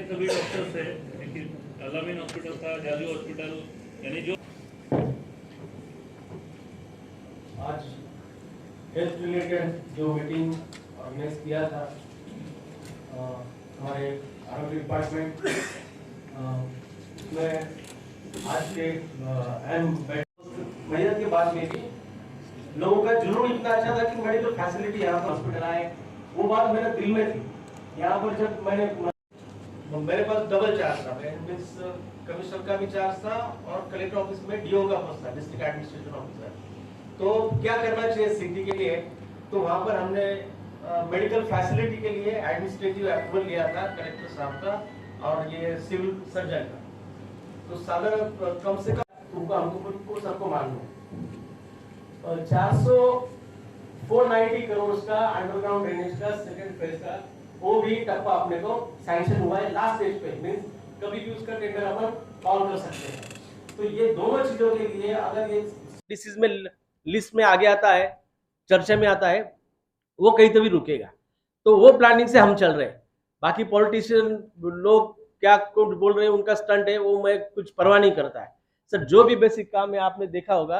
सभी डॉक्टर से, अलामीन हॉस्पिटल था, जाजू हॉस्पिटल, यानी जो आज हेल्थ रिलेटेड जो मीटिंग ऑर्गेनाइज किया था हमारे आरोग्य डिपार्टमेंट उसमें आज के मेहनत के बाद में भी लोगों का जुनून इतना अच्छा था कि मेडिकल फैसिलिटी यहाँ पर हॉस्पिटल आए, वो बात मेरे दिल में थी। यहाँ पर जब मेरे पास डबल चार्ज था, मीन्स कमिश्नर का भी चार्ज था और कलेक्टर ऑफिस में डीओ का पोस्ट था, डिस्ट्रिक्ट एडमिनिस्ट्रेशन ऑफिसर। तो क्या करना चाहिए सिटी के लिए, तो वहाँ पर हमने मेडिकल फैसिलिटी के लिए एडमिनिस्ट्रेटिव अप्रूवल लिया था कलेक्टर साहब का और ये सिविल सर्जन का। तो साधारण कम से कम हमको सबको मालूम है 490 करोड़ का अंडरग्राउंड ड्रेनेज का सेकंड फेज का वो भी टप्पा अपने को सैंक्शन हुआ है लास्ट स्टेज पे, मींस कभी भी उसका टेंडर अपन कॉल कर सकते हैं। तो ये दोनों चीजों के लिए अगर ये डिसीज में लिस्ट में आगे आता है, चर्चा में आता है, वो कहीं तो भी रुकेगा। तो वो प्लानिंग से हम चल रहे हैं। बाकी पॉलिटिशियन लोग क्या कुछ बोल रहे हैं, उनका स्टंट है, वो मैं कुछ परवाह नहीं करता है। सर जो भी बेसिक काम है आपने देखा होगा,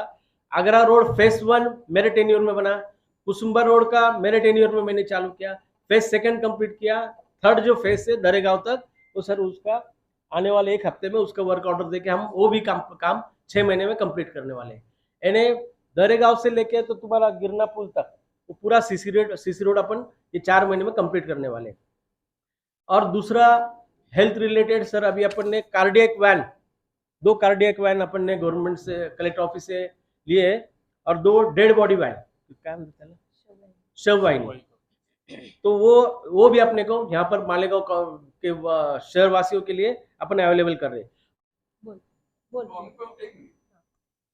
आगरा रोड फेज 1 मेरे टेन्योर में बना, कुसुम्बर रोड का मेरे टेन्योर में मैंने चालू किया, फेज 2 कंप्लीट किया, थर्ड जो फेज है दरेगांव तक, तो सर उसका आने वाले 1 हफ्ते में उसका वर्क ऑर्डर देके हम वो भी काम 6 महीने में कंप्लीट करने वाले हैं। यानी दरेगांव से लेके तो तुम्हारा गिरना पुल तक वो पूरा सीसी रोड अपन ये 4 महीने में कंप्लीट करने वाले हैं। और दूसरा हेल्थ रिलेटेड सर, अभी अपन ने कार्डियक वैन 2 कार्डियक वैन अपन ने गवर्नमेंट से कलेक्टर ऑफिस से लिए और 2 डेड बॉडी वैन, क्या है शव वैन, तो वो भी अपने को यहाँ पर मालेगांव के शहरवासियों के लिए अपन अवेलेबल कर रहे हैं। तो हमको एक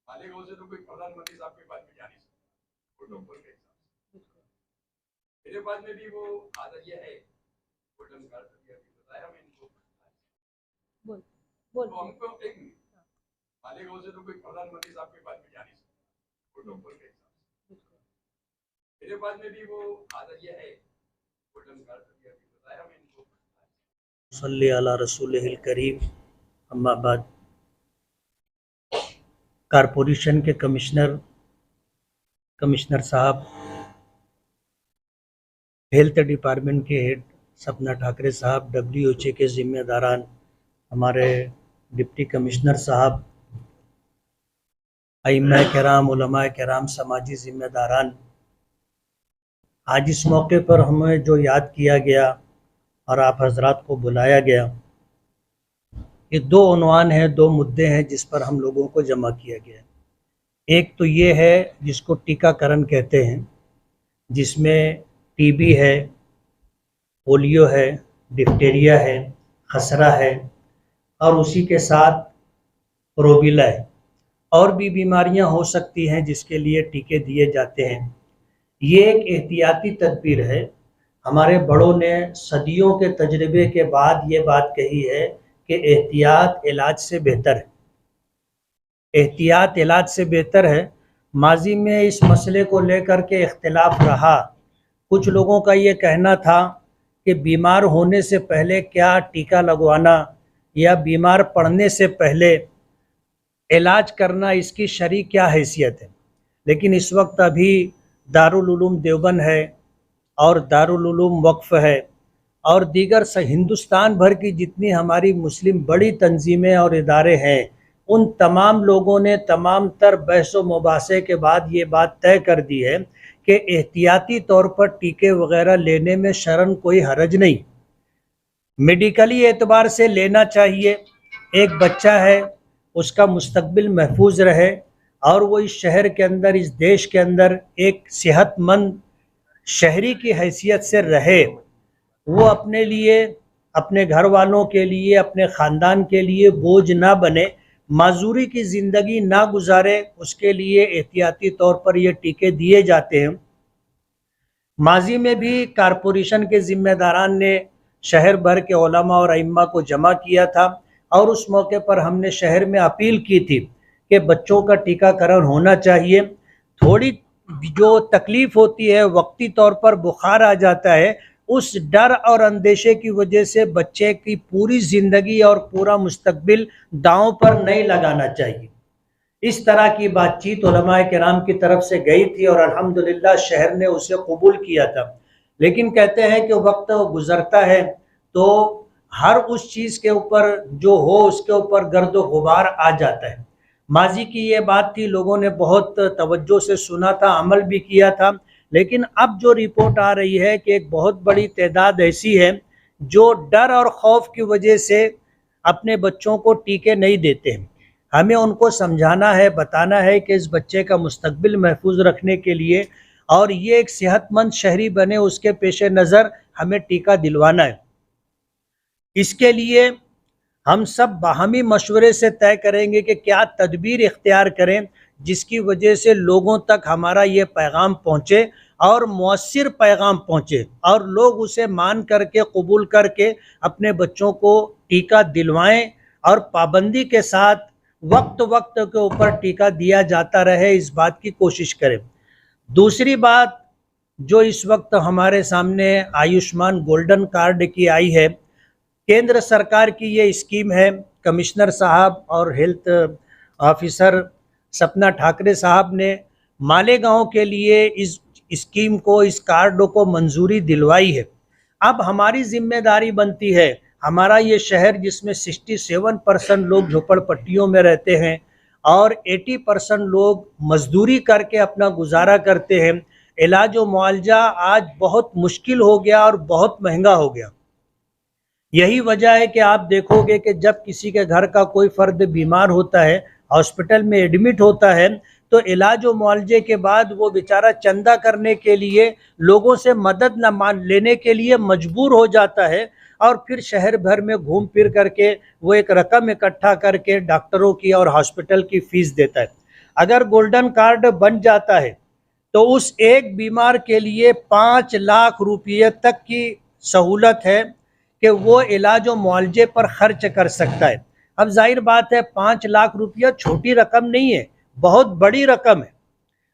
मालेगांव से तो कोई प्रधानमंत्री साहब के पास में जा नहीं सकता प्रोटोकॉल के हिसाब से। मेरे पास में भी वो आदर्य है गोल्डन कार्ड बताया मैंने इनको। तो हमको एक मालेगांव से तो कोई प्रधानमंत्री साहब के पास में जा नहीं सकता प्रोटोकॉल के हिसाब से। मेरे पास में भी वो आदर्य है गोल्डन कार्ड बताया मैंने इनको। सल्ली अला रसूलिल करीम, अम्मा बाद। कारपोरेशन के कमिश्नर साहब, हेल्थ डिपार्टमेंट के हेड सपना ठाकरे साहब, WHA के जिम्मेदारान, हमारे डिप्टी कमिश्नर साहब, अइम्मा किराम, उलमा किराम, समाजी जिम्मेदारान, आज इस मौके पर हमें जो याद किया गया और आप हजरात को बुलाया गया, ये 2 उन्वान हैं, 2 मुद्दे हैं जिस पर हम लोगों को जमा किया गया है। एक तो ये है जिसको टीकाकरण कहते हैं, जिसमें टीबी है, पोलियो है, डिप्टेरिया है, खसरा है और उसी के साथ रोबीला है। और भी बीमारियां हो सकती हैं जिसके लिए टीके दिए जाते हैं। ये एक एहतियाती तदबीर है। हमारे बड़ों ने सदियों के तजर्बे के बाद ये बात कही है कि एहतियात इलाज से बेहतर है। एहतियात इलाज से बेहतर है। माजी में इस मसले को लेकर के इख्तिलाफ रहा। कुछ लोगों का ये कहना था कि बीमार होने से पहले क्या टीका लगवाना या बीमार पड़ने से पहले इलाज करना, इसकी शरई क्या हैसियत है। लेकिन इस वक्त अभी दारुल उलूम देवबंद है और दारुल उलूम वक्फ है और दीगर हिंदुस्तान भर की जितनी हमारी मुस्लिम बड़ी तंजीमें और इदारे हैं, उन तमाम लोगों ने तमाम तर बहस व मुबासे के बाद ये बात तय कर दी है कि एहतियाती तौर पर टीके वगैरह लेने में शरन कोई हरज नहीं, मेडिकली एतबार से लेना चाहिए। एक बच्चा है, उसका मुस्तकबिल महफूज रहे और वो इस शहर के अंदर, इस देश के अंदर एक सेहतमंद शहरी की हैसियत से रहे, वो अपने लिए, अपने घर वालों के लिए, अपने ख़ानदान के लिए बोझ ना बने, माजूरी की ज़िंदगी ना गुजारे, उसके लिए एहतियाती तौर पर ये टीके दिए जाते हैं। माजी में भी कारपोरेशन के ज़िम्मेदारान ने शहर भर के उलमा और अइम्मा को जमा किया था और उस मौके पर हमने शहर में अपील की थी कि बच्चों का टीकाकरण होना चाहिए। थोड़ी जो तकलीफ़ होती है, वक्ती तौर पर बुखार आ जाता है, उस डर और अंदेशे की वजह से बच्चे की पूरी जिंदगी और पूरा मुस्तकबिल दांव पर नहीं लगाना चाहिए। इस तरह की बातचीत उलमाए किराम की तरफ से गई थी और अल्हम्दुलिल्लाह शहर ने उसे कबूल किया था। लेकिन कहते हैं कि वक्त गुजरता है तो हर उस चीज़ के ऊपर जो हो उसके ऊपर गर्द गुबार आ जाता है। माजी की ये बात थी, लोगों ने बहुत तवज्जो से सुना था, अमल भी किया था। लेकिन अब जो रिपोर्ट आ रही है कि एक बहुत बड़ी तादाद ऐसी है जो डर और खौफ की वजह से अपने बच्चों को टीके नहीं देते हैं। हमें उनको समझाना है, बताना है कि इस बच्चे का मुस्तकबिल महफूज रखने के लिए और ये एक सेहतमंद शहरी बने, उसके पेश नज़र हमें टीका दिलवाना है। इसके लिए हम सब बाहमी मशवरे से तय करेंगे कि क्या तदबीर इख्तियार करें जिसकी वजह से लोगों तक हमारा ये पैगाम पहुँचे और मौसर पैगाम पहुँचे और लोग उसे मान करके कबूल करके अपने बच्चों को टीका दिलवाएं और पाबंदी के साथ वक्त वक्त के ऊपर टीका दिया जाता रहे, इस बात की कोशिश करें। दूसरी बात जो इस वक्त हमारे सामने आयुष्मान गोल्डन कार्ड की आई है, केंद्र सरकार की ये स्कीम है। कमिश्नर साहब और हेल्थ ऑफिसर सपना ठाकरे साहब ने मालेगांव के लिए इस स्कीम को, इस कार्ड को मंजूरी दिलवाई है। अब हमारी जिम्मेदारी बनती है, हमारा ये शहर जिसमें 67% लोग झोपड़पट्टियों में रहते हैं और 80% लोग मजदूरी करके अपना गुजारा करते हैं, इलाज व मुआवजा आज बहुत मुश्किल हो गया और बहुत महंगा हो गया। यही वजह है कि आप देखोगे कि जब किसी के घर का कोई फ़र्द बीमार होता है, हॉस्पिटल में एडमिट होता है, तो इलाज व मुआवजे के बाद वो बेचारा चंदा करने के लिए, लोगों से मदद न लेने के लिए मजबूर हो जाता है और फिर शहर भर में घूम फिर करके वो एक रकम इकट्ठा करके डॉक्टरों की और हॉस्पिटल की फ़ीस देता है। अगर गोल्डन कार्ड बन जाता है तो उस एक बीमार के लिए 5 लाख रुपये तक की सहूलत है कि वो इलाज व मुआवजे पर खर्च कर सकता है। अब जाहिर बात है 5 लाख रुपया छोटी रकम नहीं है, बहुत बड़ी रकम है।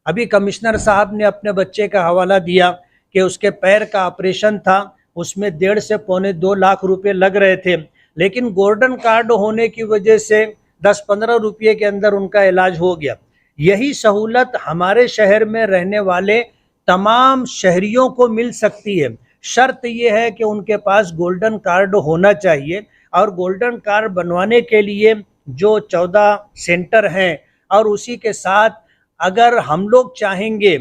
अभी कमिश्नर साहब ने अपने बच्चे का हवाला दिया कि उसके पैर का ऑपरेशन था, उसमें 1.5 से पौने 2 लाख रुपए लग रहे थे, लेकिन गोल्डन कार्ड होने की वजह से 10-15 रुपये के अंदर उनका इलाज हो गया। यही सहूलत हमारे शहर में रहने वाले तमाम शहरियों को मिल सकती है। शर्त यह है कि उनके पास गोल्डन कार्ड होना चाहिए और गोल्डन कार्ड बनवाने के लिए जो 14 सेंटर हैं और उसी के साथ अगर हम लोग चाहेंगे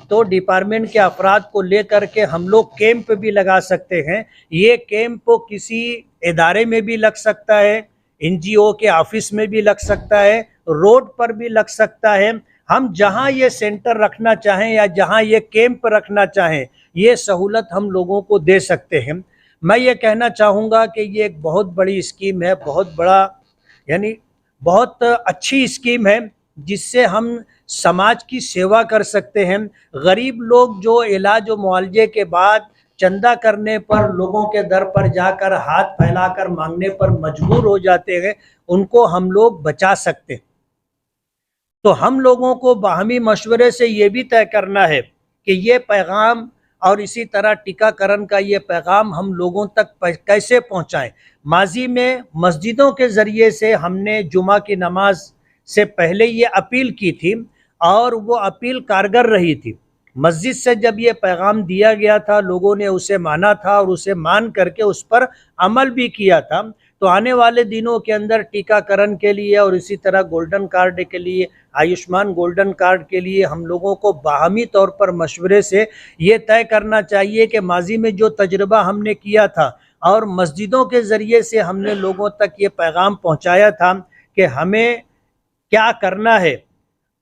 तो डिपार्टमेंट के अफराद को लेकर के हम लोग कैंप भी लगा सकते हैं। ये कैंप किसी इदारे में भी लग सकता है, NGO के ऑफिस में भी लग सकता है, रोड पर भी लग सकता है। हम जहां ये सेंटर रखना चाहें या जहां ये कैंप रखना चाहें, ये सहूलत हम लोगों को दे सकते हैं। मैं ये कहना चाहूँगा कि ये एक बहुत बड़ी स्कीम है, बहुत बड़ा यानी बहुत अच्छी स्कीम है जिससे हम समाज की सेवा कर सकते हैं। गरीब लोग जो इलाज व मुआवजे के बाद चंदा करने पर, लोगों के दर पर जाकर हाथ फैलाकर मांगने पर मजबूर हो जाते हैं, उनको हम लोग बचा सकते हैं। तो हम लोगों को बाहमी मशवरे से ये भी तय करना है कि ये पैगाम और इसी तरह टीकाकरण का ये पैगाम हम लोगों तक कैसे पहुंचाएं। माजी में मस्जिदों के ज़रिए से हमने जुमा की नमाज से पहले ये अपील की थी और वो अपील कारगर रही थी। मस्जिद से जब ये पैगाम दिया गया था, लोगों ने उसे माना था और उसे मान करके उस पर अमल भी किया था। तो आने वाले दिनों के अंदर टीकाकरण के लिए और इसी तरह गोल्डन कार्ड के लिए, आयुष्मान गोल्डन कार्ड के लिए हम लोगों को बाहमी तौर पर मशवरे से ये तय करना चाहिए कि माजी में जो तजुर्बा हमने किया था और मस्जिदों के ज़रिए से हमने लोगों तक ये पैगाम पहुँचाया था कि हमें क्या करना है,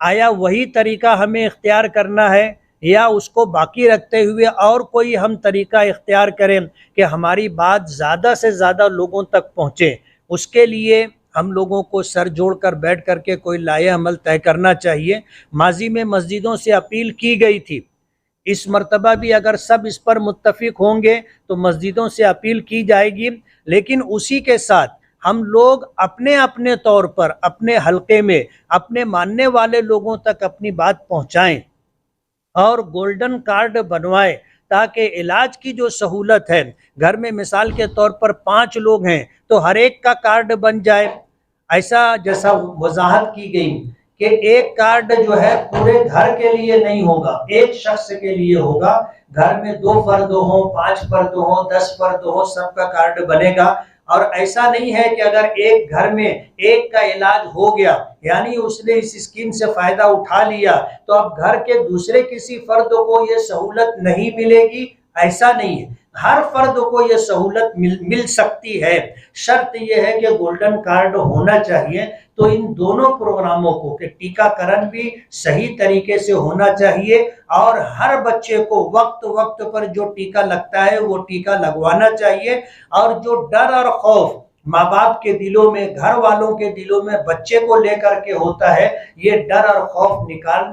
आया वही तरीका हमें इख्तियार करना है या उसको बाकी रखते हुए और कोई हम तरीका इख्तियार करें कि हमारी बात ज़्यादा से ज़्यादा लोगों तक पहुँचे। उसके लिए हम लोगों को सर जोड़कर बैठ करके कोई लाए अमल तय करना चाहिए। माजी में मस्जिदों से अपील की गई थी, इस मर्तबा भी अगर सब इस पर मुत्तफिक होंगे तो मस्जिदों से अपील की जाएगी, लेकिन उसी के साथ हम लोग अपने अपने तौर पर अपने हलके में अपने मानने वाले लोगों तक अपनी बात पहुंचाएं और गोल्डन कार्ड बनवाएं ताकि इलाज की जो सहूलत है, घर में मिसाल के तौर पर 5 लोग हैं तो हर एक का कार्ड बन जाए। ऐसा जैसा वजाहत की गई कि एक कार्ड जो है पूरे घर के लिए नहीं होगा, एक शख्स के लिए होगा। घर में 2 फर्द हो, 5 फर्द हो, 10 फर्द हो, सबका कार्ड बनेगा। और ऐसा नहीं है कि अगर एक घर में एक का इलाज हो गया यानी उसने इस स्कीम से फायदा उठा लिया तो अब घर के दूसरे किसी फर्द को ये सहूलत नहीं मिलेगी, ऐसा नहीं है। हर फर्द को ये सहूलत मिल सकती है। शर्त यह है कि गोल्डन कार्ड होना चाहिए। तो इन दोनों प्रोग्रामों को कि टीकाकरण भी सही तरीके से होना चाहिए और हर बच्चे को वक्त वक्त पर जो टीका लगता है वो टीका लगवाना चाहिए। और जो डर और खौफ माँ बाप के दिलों में, घर वालों के दिलों में बच्चे को लेकर के होता है, ये डर और खौफ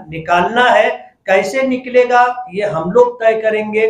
निकालना है। कैसे निकलेगा ये हम लोग तय करेंगे।